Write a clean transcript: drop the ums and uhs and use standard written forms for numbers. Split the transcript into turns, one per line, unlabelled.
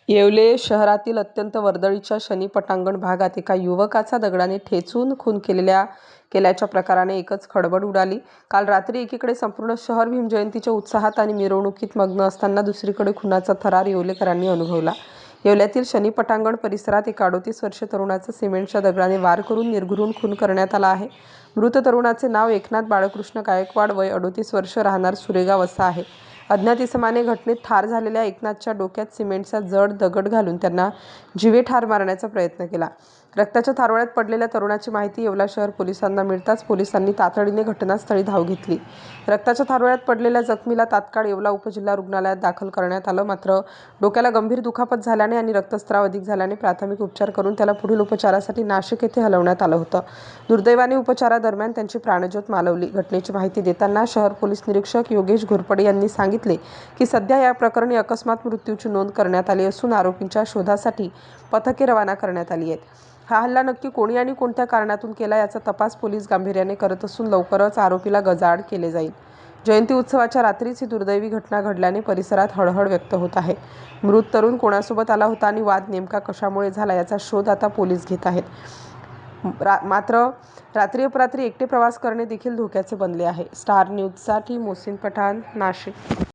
येवले शहरातील अत्यंत वर्दळीच्या शनी पटांगण भागात एका युवकाचा दगडाने ठेचून खून केल्याच्या प्रकाराने एकच खळबळ उडाली। काल रात्री एकीकडे संपूर्ण शहर भीमजयंतीच्या उत्साहात आणि मिरवणुकीत मग्न असताना दुसरीकडे खुनाचा थरार येवलेकरांनी अनुभवला। येवल्यातील शनी पटांगण परिसरात एका 38 वर्षीय तरुणाचा सिमेंटच्या दगडाने वार करून निर्घृण खून करण्यात आला आहे। मृत तरुणाचे नाव एकनाथ बाळकृष्ण गायकवाड, वय 38 वर्ष, राहणार सुरेगाव असा आहे। अज्ञात इसमाने घटनेत ठार झालेल्या एकनाथच्या डोक्यात सिमेंटचा जड दगड घालून त्यांना जीवे ठार मारण्याचा प्रयत्न केला। रक्ताच्या थारोळ्यात पडलेल्या तरुणाची माहिती येवला शहर पोलिसांना मिळताच पोलिसांनी तातडीने घटनास्थळी धाव घेतली। रक्ताच्या थारोळ्यात पडलेल्या जखमीला तात्काळ येवला उपजिल्हा रुग्णालयात दाखल करण्यात आलं। मात्र डोक्याला गंभीर दुखापत झाल्याने आणि रक्तस्राव अधिक झाल्याने प्राथमिक उपचार करून त्याला पुढील उपचारासाठी नाशिक येथे हलवण्यात आलं होतं। दुर्दैवाने उपचारादरम्यान त्यांची प्राणज्योत मालवली। घटनेची माहिती देताना शहर पोलीस निरीक्षक योगेश घोरपडे यांनी सांगितले की सध्या या प्रकरणी अकस्मात मृत्यूची नोंद करण्यात आली असून आरोपींच्या शोधासाठी पथके रवाना करण्यात आली आहेत। हा हल्ला नक्की कोणी आणि कोणत्या कारणातून केला याचा तपास पोलीस गांभीर्याने करत असून लवकरच आरोपीला गजाआड केले जाईल। जयंती उत्सवाच्या रात्रीच ही दुर्दैवी घटना घडल्याने परिसरात हळहळ व्यक्त होत आहे। मृत तरुण कोणासोबत आला होता आणि वाद नेमका कशामुळे झाला याचा शोध आता पोलीस घेत आहेत। मात्र रात्री अपरात्री एकटे प्रवास करणे देखील धोक्याचे बनले आहे। स्टार न्यूजसाठी मोहसिन पठाण, नाशिक।